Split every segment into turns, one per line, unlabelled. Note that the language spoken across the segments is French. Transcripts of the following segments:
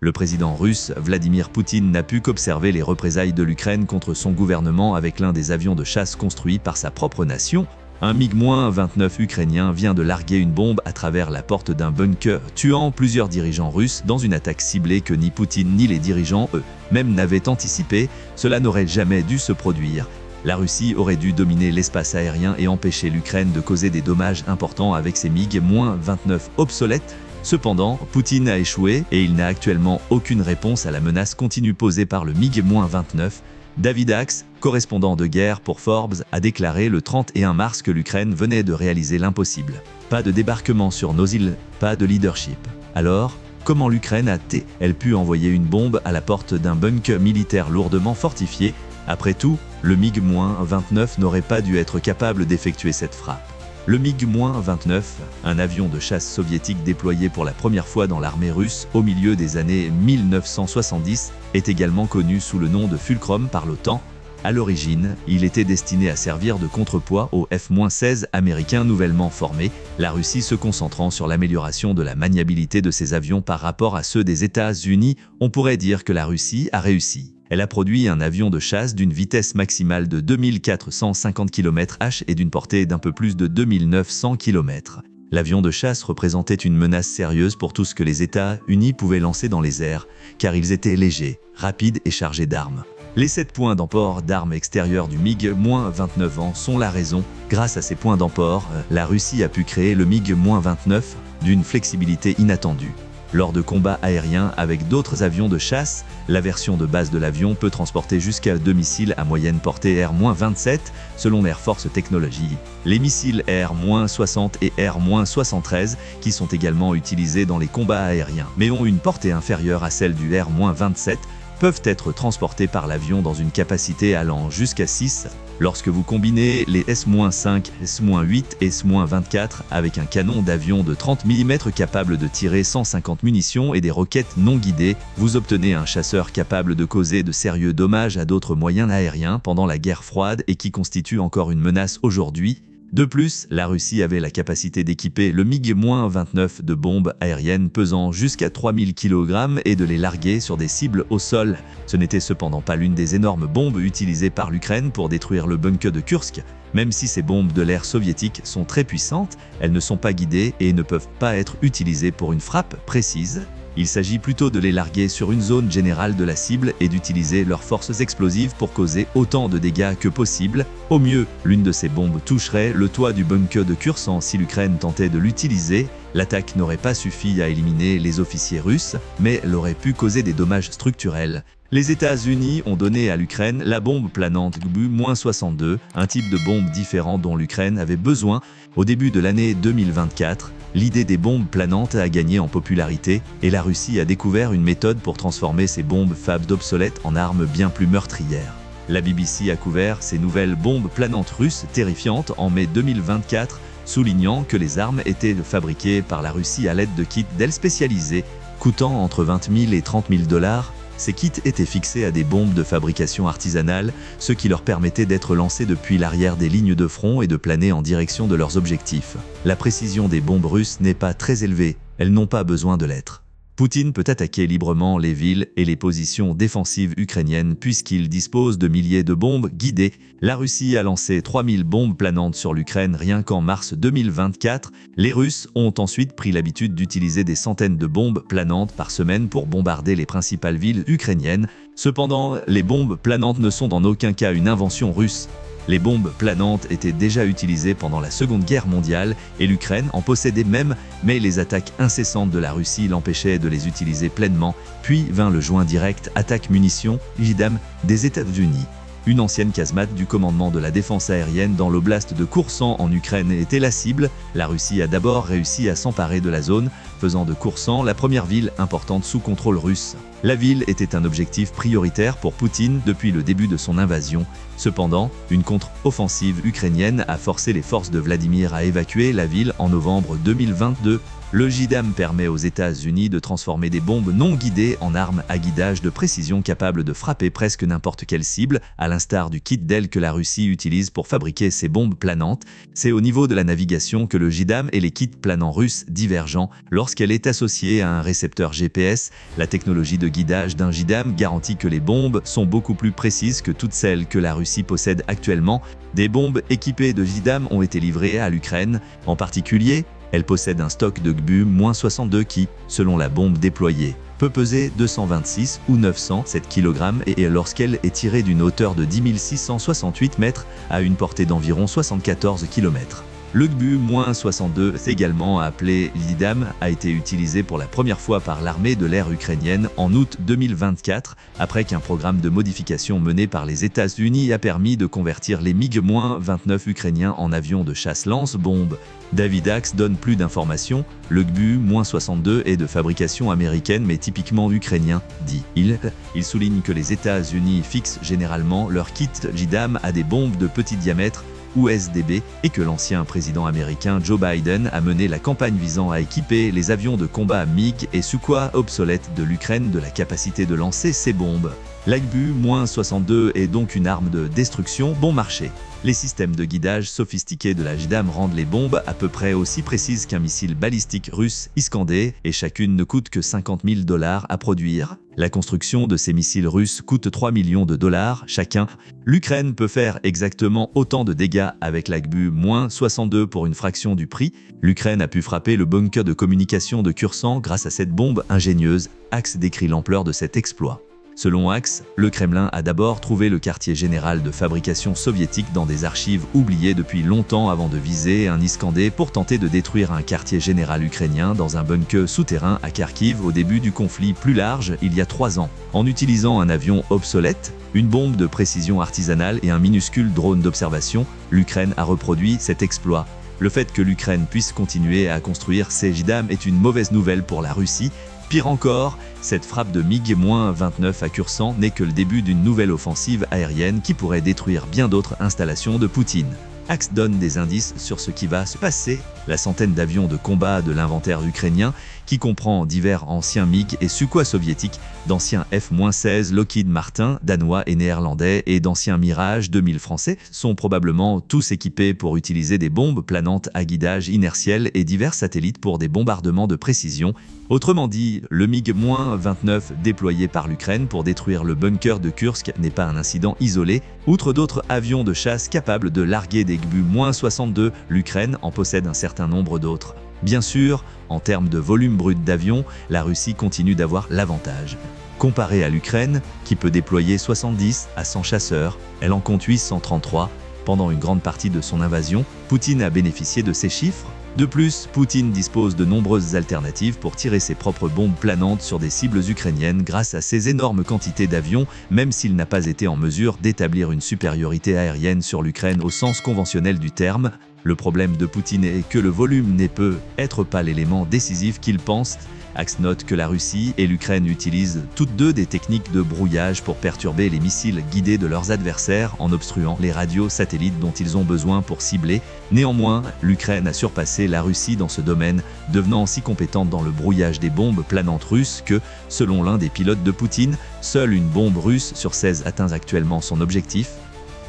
Le président russe, Vladimir Poutine, n'a pu qu'observer les représailles de l'Ukraine contre son gouvernement avec l'un des avions de chasse construits par sa propre nation. Un MiG-29 ukrainien vient de larguer une bombe à travers la porte d'un bunker, tuant plusieurs dirigeants russes dans une attaque ciblée que ni Poutine ni les dirigeants eux-mêmes n'avaient anticipé. Cela n'aurait jamais dû se produire. La Russie aurait dû dominer l'espace aérien et empêcher l'Ukraine de causer des dommages importants avec ses MiG-29 obsolètes. Cependant, Poutine a échoué et il n'a actuellement aucune réponse à la menace continue posée par le MiG-29. David Axe, correspondant de guerre pour Forbes, a déclaré le 31 mars que l'Ukraine venait de réaliser l'impossible. Pas de débarquement sur nos îles, pas de leadership. Alors, comment l'Ukraine a-t-elle pu envoyer une bombe à la porte d'un bunker militaire lourdement fortifié? Après tout, le MiG-29 n'aurait pas dû être capable d'effectuer cette frappe. Le MiG-29, un avion de chasse soviétique déployé pour la première fois dans l'armée russe au milieu des années 1970, est également connu sous le nom de Fulcrum par l'OTAN. À l'origine, il était destiné à servir de contrepoids aux F-16 américains nouvellement formés, la Russie se concentrant sur l'amélioration de la maniabilité de ses avions par rapport à ceux des États-Unis. On pourrait dire que la Russie a réussi. Elle a produit un avion de chasse d'une vitesse maximale de 2450 km/h et d'une portée d'un peu plus de 2900 km. L'avion de chasse représentait une menace sérieuse pour tout ce que les États-Unis pouvaient lancer dans les airs, car ils étaient légers, rapides et chargés d'armes. Les 7 points d'emport d'armes extérieures du MiG-29 en sont la raison. Grâce à ces points d'emport, la Russie a pu créer le MiG-29 d'une flexibilité inattendue. Lors de combats aériens avec d'autres avions de chasse, la version de base de l'avion peut transporter jusqu'à 2 missiles à moyenne portée R-27, selon l'Air Force Technology. Les missiles R-60 et R-73, qui sont également utilisés dans les combats aériens, mais ont une portée inférieure à celle du R-27, peuvent être transportés par l'avion dans une capacité allant jusqu'à 6. Lorsque vous combinez les S-5, S-8 et S-24 avec un canon d'avion de 30 mm capable de tirer 150 munitions et des roquettes non guidées, vous obtenez un chasseur capable de causer de sérieux dommages à d'autres moyens aériens pendant la guerre froide et qui constitue encore une menace aujourd'hui. De plus, la Russie avait la capacité d'équiper le MiG-29 de bombes aériennes pesant jusqu'à 3000 kg et de les larguer sur des cibles au sol. Ce n'était cependant pas l'une des énormes bombes utilisées par l'Ukraine pour détruire le bunker de Kursk. Même si ces bombes de l'ère soviétique sont très puissantes, elles ne sont pas guidées et ne peuvent pas être utilisées pour une frappe précise. Il s'agit plutôt de les larguer sur une zone générale de la cible et d'utiliser leurs forces explosives pour causer autant de dégâts que possible. Au mieux, l'une de ces bombes toucherait le toit du bunker de Kursk. Si l'Ukraine tentait de l'utiliser, l'attaque n'aurait pas suffi à éliminer les officiers russes, mais elle aurait pu causer des dommages structurels. Les États-Unis ont donné à l'Ukraine la bombe planante GBU-62, un type de bombe différent dont l'Ukraine avait besoin. Au début de l'année 2024, l'idée des bombes planantes a gagné en popularité et la Russie a découvert une méthode pour transformer ces bombes fades obsolètes en armes bien plus meurtrières. La BBC a couvert ces nouvelles bombes planantes russes terrifiantes en mai 2024, soulignant que les armes étaient fabriquées par la Russie à l'aide de kits d'ailes spécialisés, coûtant entre 20 000 et 30 000 $. Ces kits étaient fixés à des bombes de fabrication artisanale, ce qui leur permettait d'être lancés depuis l'arrière des lignes de front et de planer en direction de leurs objectifs. La précision des bombes russes n'est pas très élevée, elles n'ont pas besoin de l'être. Poutine peut attaquer librement les villes et les positions défensives ukrainiennes puisqu'il dispose de milliers de bombes guidées. La Russie a lancé 3000 bombes planantes sur l'Ukraine rien qu'en mars 2024. Les Russes ont ensuite pris l'habitude d'utiliser des centaines de bombes planantes par semaine pour bombarder les principales villes ukrainiennes. Cependant, les bombes planantes ne sont en aucun cas une invention russe. Les bombes planantes étaient déjà utilisées pendant la Seconde Guerre mondiale et l'Ukraine en possédait même, mais les attaques incessantes de la Russie l'empêchaient de les utiliser pleinement. Puis vint le joint direct attaque munitions, JDAM, des États-Unis. Une ancienne casemate du commandement de la défense aérienne dans l'oblast de Koursan en Ukraine était la cible. La Russie a d'abord réussi à s'emparer de la zone, faisant de Koursan la première ville importante sous contrôle russe. La ville était un objectif prioritaire pour Poutine depuis le début de son invasion. Cependant, une contre-offensive ukrainienne a forcé les forces de Vladimir à évacuer la ville en novembre 2022. Le JDAM permet aux États-Unis de transformer des bombes non guidées en armes à guidage de précision capables de frapper presque n'importe quelle cible, à l'instar du kit DEL que la Russie utilise pour fabriquer ses bombes planantes. C'est au niveau de la navigation que le JDAM et les kits planants russes divergent. Lorsqu'elle est associée à un récepteur GPS, la technologie de guidage d'un JDAM garantit que les bombes sont beaucoup plus précises que toutes celles que la Russie possède actuellement. Des bombes équipées de JDAM ont été livrées à l'Ukraine, en particulier. Elle possède un stock de GBU-62 qui, selon la bombe déployée, peut peser 226 ou 907 kg et lorsqu'elle est tirée d'une hauteur de 10 668 mètres à une portée d'environ 74 km. Le GBU-62, également appelé JDAM, a été utilisé pour la première fois par l'armée de l'air ukrainienne en août 2024, après qu'un programme de modification mené par les États-Unis a permis de convertir les MiG-29 ukrainiens en avions de chasse lance-bombes. David Axe donne plus d'informations. Le GBU-62 est de fabrication américaine mais typiquement ukrainien, dit-il. Il souligne que les États-Unis fixent généralement leur kit JDAM à des bombes de petit diamètre ou SDB, et que l'ancien président américain Joe Biden a mené la campagne visant à équiper les avions de combat MiG et Sukhoi obsolètes de l'Ukraine de la capacité de lancer ces bombes. La GBU-62 est donc une arme de destruction bon marché. Les systèmes de guidage sophistiqués de la JDAM rendent les bombes à peu près aussi précises qu'un missile balistique russe Iskander et chacune ne coûte que 50 000 $ à produire. La construction de ces missiles russes coûte 3 millions de dollars chacun. L'Ukraine peut faire exactement autant de dégâts avec la GBU-62 pour une fraction du prix. L'Ukraine a pu frapper le bunker de communication de Kherson grâce à cette bombe ingénieuse. Axe décrit l'ampleur de cet exploit. Selon Axe, le Kremlin a d'abord trouvé le quartier général de fabrication soviétique dans des archives oubliées depuis longtemps avant de viser un Iskander pour tenter de détruire un quartier général ukrainien dans un bunker souterrain à Kharkiv au début du conflit plus large il y a 3 ans. En utilisant un avion obsolète, une bombe de précision artisanale et un minuscule drone d'observation, l'Ukraine a reproduit cet exploit. Le fait que l'Ukraine puisse continuer à construire ses JDAM est une mauvaise nouvelle pour la Russie. Pire encore, cette frappe de MiG-29 à Kherson n'est que le début d'une nouvelle offensive aérienne qui pourrait détruire bien d'autres installations de Poutine. Axe donne des indices sur ce qui va se passer. La centaine d'avions de combat de l'inventaire ukrainien, qui comprend divers anciens MiG et Sukhoi soviétiques, d'anciens F-16 Lockheed Martin, danois et néerlandais, et d'anciens Mirage 2000 français, sont probablement tous équipés pour utiliser des bombes planantes à guidage inertiel et divers satellites pour des bombardements de précision. Autrement dit, le MiG-29 déployé par l'Ukraine pour détruire le bunker de Kursk n'est pas un incident isolé. Outre d'autres avions de chasse capables de larguer des GBU-62, l'Ukraine en possède un certain nombre d'autres. Bien sûr, en termes de volume brut d'avions, la Russie continue d'avoir l'avantage. Comparée à l'Ukraine, qui peut déployer 70 à 100 chasseurs, elle en compte 833. Pendant une grande partie de son invasion, Poutine a bénéficié de ces chiffres. De plus, Poutine dispose de nombreuses alternatives pour tirer ses propres bombes planantes sur des cibles ukrainiennes grâce à ses énormes quantités d'avions, même s'il n'a pas été en mesure d'établir une supériorité aérienne sur l'Ukraine au sens conventionnel du terme. Le problème de Poutine est que le volume n'est peut-être pas l'élément décisif qu'il pense. Axe note que la Russie et l'Ukraine utilisent toutes deux des techniques de brouillage pour perturber les missiles guidés de leurs adversaires en obstruant les radios satellites dont ils ont besoin pour cibler. Néanmoins, l'Ukraine a surpassé la Russie dans ce domaine, devenant si compétente dans le brouillage des bombes planantes russes que, selon l'un des pilotes de Poutine, seule une bombe russe sur 16 atteint actuellement son objectif.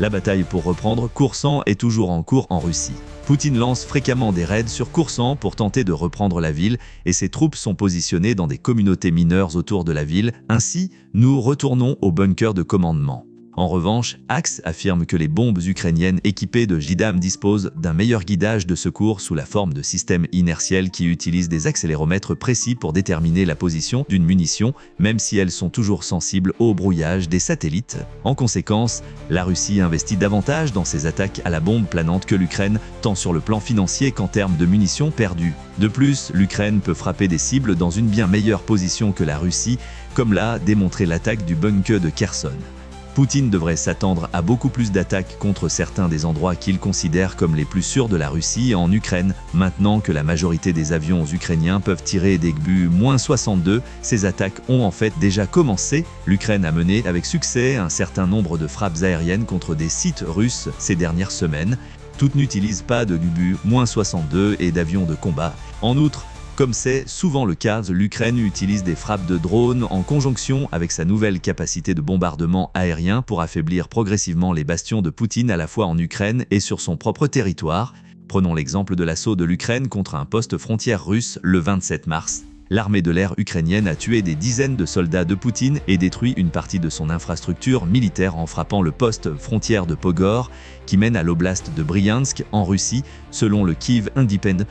La bataille pour reprendre Kherson est toujours en cours en Russie. Poutine lance fréquemment des raids sur Kherson pour tenter de reprendre la ville et ses troupes sont positionnées dans des communautés mineures autour de la ville. Ainsi, nous retournons au bunker de commandement. En revanche, Axe affirme que les bombes ukrainiennes équipées de JDAM disposent d'un meilleur guidage de secours sous la forme de systèmes inertiels qui utilisent des accéléromètres précis pour déterminer la position d'une munition, même si elles sont toujours sensibles au brouillage des satellites. En conséquence, la Russie investit davantage dans ses attaques à la bombe planante que l'Ukraine, tant sur le plan financier qu'en termes de munitions perdues. De plus, l'Ukraine peut frapper des cibles dans une bien meilleure position que la Russie, comme l'a démontré l'attaque du bunker de Kherson. Poutine devrait s'attendre à beaucoup plus d'attaques contre certains des endroits qu'il considère comme les plus sûrs de la Russie en Ukraine. Maintenant que la majorité des avions ukrainiens peuvent tirer des GBU-62, ces attaques ont en fait déjà commencé. L'Ukraine a mené avec succès un certain nombre de frappes aériennes contre des sites russes ces dernières semaines. Toutes n'utilisent pas de GBU-62 et d'avions de combat. En outre, comme c'est souvent le cas, l'Ukraine utilise des frappes de drones en conjonction avec sa nouvelle capacité de bombardement aérien pour affaiblir progressivement les bastions de Poutine à la fois en Ukraine et sur son propre territoire. Prenons l'exemple de l'assaut de l'Ukraine contre un poste frontière russe le 27 mars. L'armée de l'air ukrainienne a tué des dizaines de soldats de Poutine et détruit une partie de son infrastructure militaire en frappant le poste frontière de Pogor, qui mène à l'oblast de Bryansk en Russie, selon le Kyiv Independent.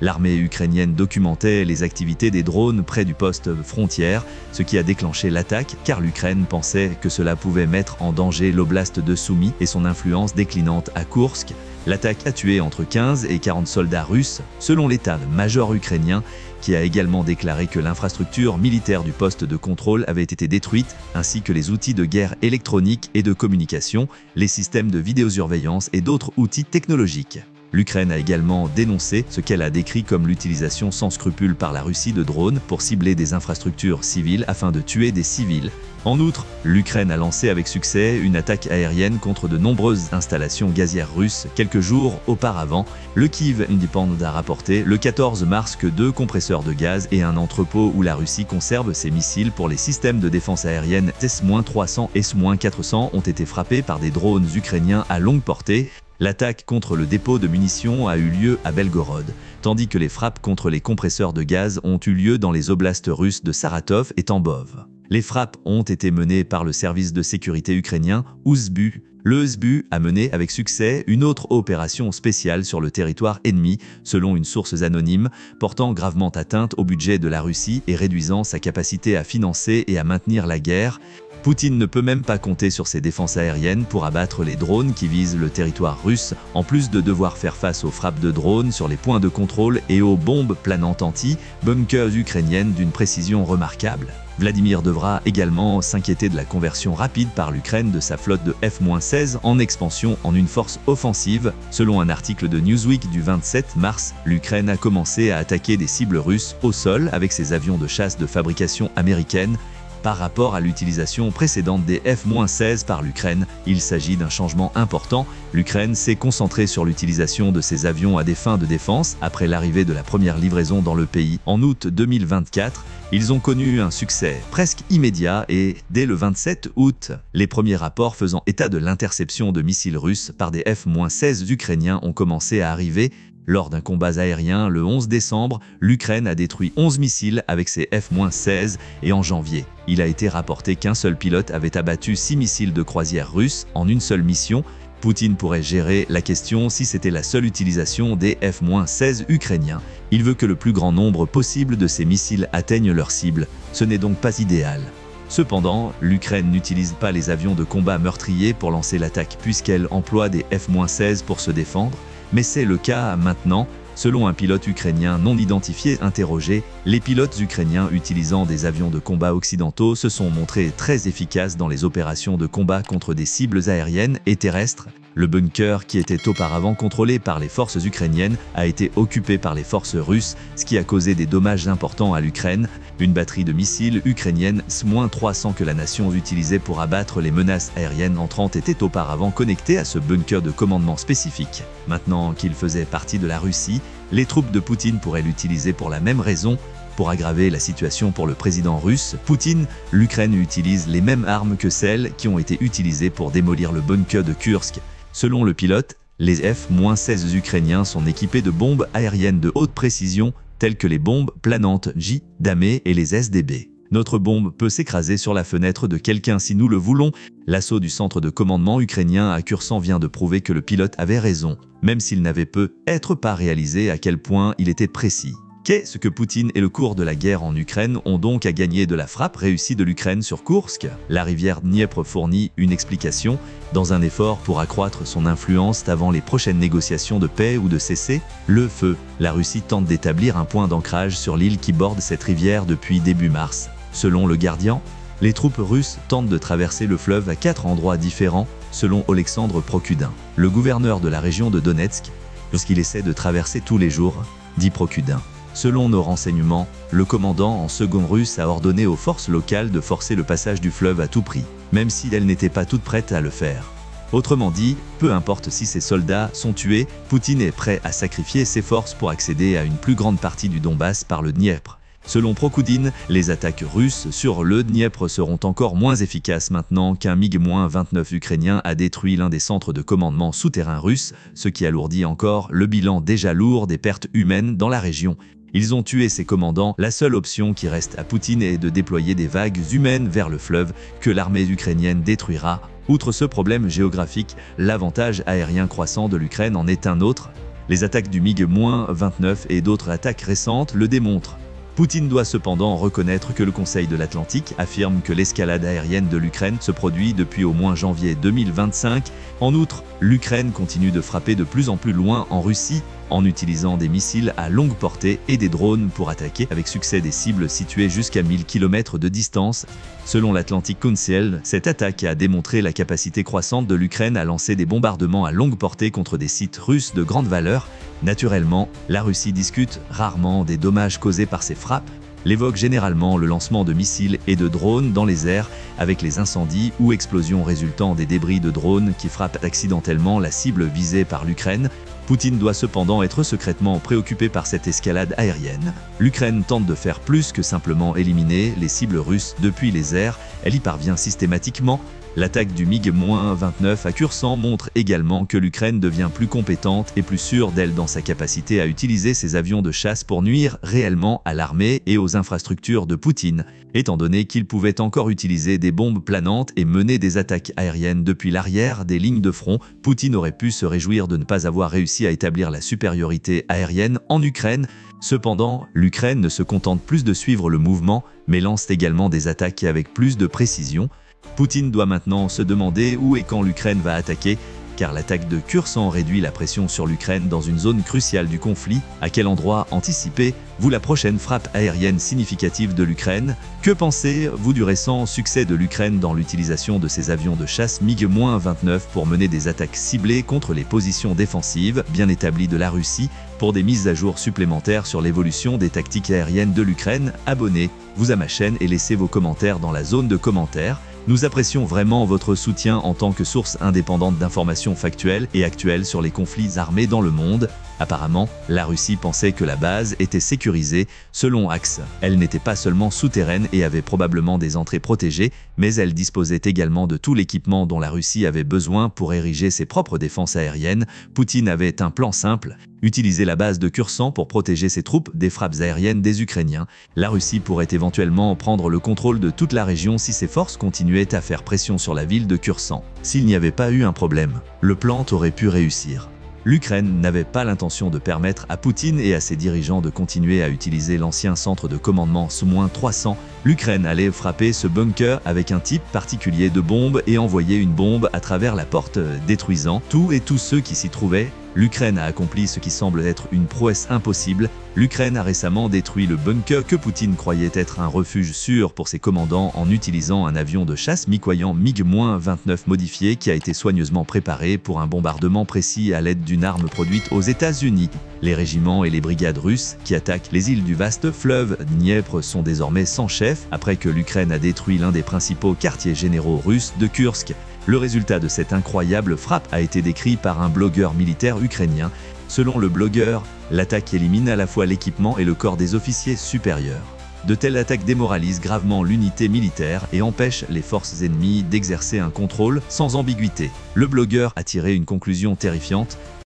L'armée ukrainienne documentait les activités des drones près du poste frontière, ce qui a déclenché l'attaque car l'Ukraine pensait que cela pouvait mettre en danger l'oblast de Soumy et son influence déclinante à Koursk. L'attaque a tué entre 15 et 40 soldats russes, selon l'état-major ukrainien, qui a également déclaré que l'infrastructure militaire du poste de contrôle avait été détruite, ainsi que les outils de guerre électronique et de communication, les systèmes de vidéosurveillance et d'autres outils technologiques. L'Ukraine a également dénoncé ce qu'elle a décrit comme l'utilisation sans scrupule par la Russie de drones pour cibler des infrastructures civiles afin de tuer des civils. En outre, l'Ukraine a lancé avec succès une attaque aérienne contre de nombreuses installations gazières russes quelques jours auparavant. Le Kyiv Independent a rapporté le 14 mars que 2 compresseurs de gaz et un entrepôt où la Russie conserve ses missiles pour les systèmes de défense aérienne S-300 et S-400 ont été frappés par des drones ukrainiens à longue portée. L'attaque contre le dépôt de munitions a eu lieu à Belgorod, tandis que les frappes contre les compresseurs de gaz ont eu lieu dans les oblasts russes de Saratov et Tambov. Les frappes ont été menées par le service de sécurité ukrainien SBU. Le SBU a mené avec succès une autre opération spéciale sur le territoire ennemi, selon une source anonyme, portant gravement atteinte au budget de la Russie et réduisant sa capacité à financer et à maintenir la guerre. Poutine ne peut même pas compter sur ses défenses aériennes pour abattre les drones qui visent le territoire russe, en plus de devoir faire face aux frappes de drones sur les points de contrôle et aux bombes planantes anti-bunkers ukrainiennes d'une précision remarquable. Vladimir devra également s'inquiéter de la conversion rapide par l'Ukraine de sa flotte de F-16 en expansion en une force offensive. Selon un article de Newsweek du 27 mars, l'Ukraine a commencé à attaquer des cibles russes au sol avec ses avions de chasse de fabrication américaine. Par rapport à l'utilisation précédente des F-16 par l'Ukraine, il s'agit d'un changement important. L'Ukraine s'est concentrée sur l'utilisation de ces avions à des fins de défense après l'arrivée de la première livraison dans le pays en août 2024. Ils ont connu un succès presque immédiat et, dès le 27 août, les premiers rapports faisant état de l'interception de missiles russes par des F-16 ukrainiens ont commencé à arriver. Lors d'un combat aérien le 11 décembre, l'Ukraine a détruit 11 missiles avec ses F-16 et en janvier, il a été rapporté qu'un seul pilote avait abattu 6 missiles de croisière russes en une seule mission. Poutine pourrait gérer la question si c'était la seule utilisation des F-16 ukrainiens. Il veut que le plus grand nombre possible de ces missiles atteignent leur cible. Ce n'est donc pas idéal. Cependant, l'Ukraine n'utilise pas les avions de combat meurtriers pour lancer l'attaque puisqu'elle emploie des F-16 pour se défendre. Mais c'est le cas maintenant. Selon un pilote ukrainien non identifié interrogé, les pilotes ukrainiens utilisant des avions de combat occidentaux se sont montrés très efficaces dans les opérations de combat contre des cibles aériennes et terrestres. Le bunker, qui était auparavant contrôlé par les forces ukrainiennes, a été occupé par les forces russes, ce qui a causé des dommages importants à l'Ukraine. Une batterie de missiles ukrainienne S-300 que la nation utilisait pour abattre les menaces aériennes entrantes était auparavant connectée à ce bunker de commandement spécifique. Maintenant qu'il faisait partie de la Russie, les troupes de Poutine pourraient l'utiliser pour la même raison. Pour aggraver la situation pour le président russe, Poutine, l'Ukraine utilise les mêmes armes que celles qui ont été utilisées pour démolir le bunker de Kursk. Selon le pilote, les F-16 ukrainiens sont équipés de bombes aériennes de haute précision, telles que les bombes planantes J-Damé et les SDB. Notre bombe peut s'écraser sur la fenêtre de quelqu'un si nous le voulons. L'assaut du centre de commandement ukrainien à Kherson vient de prouver que le pilote avait raison, même s'il n'avait peut-être pas réalisé à quel point il était précis. Qu'est-ce que Poutine et le cours de la guerre en Ukraine ont donc à gagner de la frappe réussie de l'Ukraine sur Koursk? La rivière Dniepr fournit une explication. Dans un effort pour accroître son influence avant les prochaines négociations de paix ou de cessez-le-feu, la Russie tente d'établir un point d'ancrage sur l'île qui borde cette rivière depuis début mars. Selon Le Guardian, Les troupes russes tentent de traverser le fleuve à 4 endroits différents, selon Oleksandr Prokudin, le gouverneur de la région de Donetsk, lorsqu'il essaie de traverser tous les jours, dit Prokudin. Selon nos renseignements, le commandant en second russe a ordonné aux forces locales de forcer le passage du fleuve à tout prix, même si elles n'étaient pas toutes prêtes à le faire. Autrement dit, peu importe si ses soldats sont tués, Poutine est prêt à sacrifier ses forces pour accéder à une plus grande partie du Donbass par le Dniepr. Selon Prokudin, les attaques russes sur le Dniepr seront encore moins efficaces maintenant qu'un MiG-29 ukrainien a détruit l'un des centres de commandement souterrains russes, ce qui alourdit encore le bilan déjà lourd des pertes humaines dans la région. Ils ont tué ses commandants, la seule option qui reste à Poutine est de déployer des vagues humaines vers le fleuve que l'armée ukrainienne détruira. Outre ce problème géographique, l'avantage aérien croissant de l'Ukraine en est un autre. Les attaques du MiG-29 et d'autres attaques récentes le démontrent. Poutine doit cependant reconnaître que le Conseil de l'Atlantique affirme que l'escalade aérienne de l'Ukraine se produit depuis au moins janvier 2025. En outre, l'Ukraine continue de frapper de plus en plus loin en Russie, en utilisant des missiles à longue portée et des drones pour attaquer avec succès des cibles situées jusqu'à 1000 km de distance. Selon l'Atlantic Council, cette attaque a démontré la capacité croissante de l'Ukraine à lancer des bombardements à longue portée contre des sites russes de grande valeur. Naturellement, la Russie discute rarement des dommages causés par ces frappes, l'évoque généralement le lancement de missiles et de drones dans les airs, avec les incendies ou explosions résultant des débris de drones qui frappent accidentellement la cible visée par l'Ukraine. Poutine doit cependant être secrètement préoccupé par cette escalade aérienne. L'Ukraine tente de faire plus que simplement éliminer les cibles russes depuis les airs, elle y parvient systématiquement. L'attaque du MiG-29 à Kherson montre également que l'Ukraine devient plus compétente et plus sûre d'elle dans sa capacité à utiliser ses avions de chasse pour nuire réellement à l'armée et aux infrastructures de Poutine, étant donné qu'il pouvait encore utiliser des bombes planantes et mener des attaques aériennes depuis l'arrière des lignes de front. Poutine aurait pu se réjouir de ne pas avoir réussi à établir la supériorité aérienne en Ukraine. Cependant, l'Ukraine ne se contente plus de suivre le mouvement, mais lance également des attaques avec plus de précision. Poutine doit maintenant se demander où et quand l'Ukraine va attaquer, car l'attaque de Kherson réduit la pression sur l'Ukraine dans une zone cruciale du conflit. À quel endroit anticipez-vous la prochaine frappe aérienne significative de l'Ukraine? Que pensez-vous du récent succès de l'Ukraine dans l'utilisation de ses avions de chasse MiG-29 pour mener des attaques ciblées contre les positions défensives bien établies de la Russie? Pour des mises à jour supplémentaires sur l'évolution des tactiques aériennes de l'Ukraine, abonnez-vous à ma chaîne et laissez vos commentaires dans la zone de commentaires. Nous apprécions vraiment votre soutien en tant que source indépendante d'informations factuelles et actuelles sur les conflits armés dans le monde. Apparemment, la Russie pensait que la base était sécurisée. Selon Axe, elle n'était pas seulement souterraine et avait probablement des entrées protégées, mais elle disposait également de tout l'équipement dont la Russie avait besoin pour ériger ses propres défenses aériennes. Poutine avait un plan simple: utiliser la base de Kherson pour protéger ses troupes des frappes aériennes des Ukrainiens. La Russie pourrait éventuellement prendre le contrôle de toute la région si ses forces continuaient à faire pression sur la ville de Kherson. S'il n'y avait pas eu un problème, le plan aurait pu réussir. L'Ukraine n'avait pas l'intention de permettre à Poutine et à ses dirigeants de continuer à utiliser l'ancien centre de commandement Sous-300. L'Ukraine allait frapper ce bunker avec un type particulier de bombe et envoyer une bombe à travers la porte, détruisant tout et tous ceux qui s'y trouvaient. L'Ukraine a accompli ce qui semble être une prouesse impossible. L'Ukraine a récemment détruit le bunker que Poutine croyait être un refuge sûr pour ses commandants en utilisant un avion de chasse mikoyan MiG-29 modifié qui a été soigneusement préparé pour un bombardement précis à l'aide d'une arme produite aux États-Unis. Les régiments et les brigades russes qui attaquent les îles du vaste fleuve Dniepr sont désormais sans chef après que l'Ukraine a détruit l'un des principaux quartiers généraux russes de Kursk. Le résultat de cette incroyable frappe a été décrit par un blogueur militaire ukrainien. Selon le blogueur, l'attaque élimine à la fois l'équipement et le corps des officiers supérieurs. De telles attaques démoralisent gravement l'unité militaire et empêchent les forces ennemies d'exercer un contrôle sans ambiguïté. Le blogueur a tiré une conclusion terrifiante: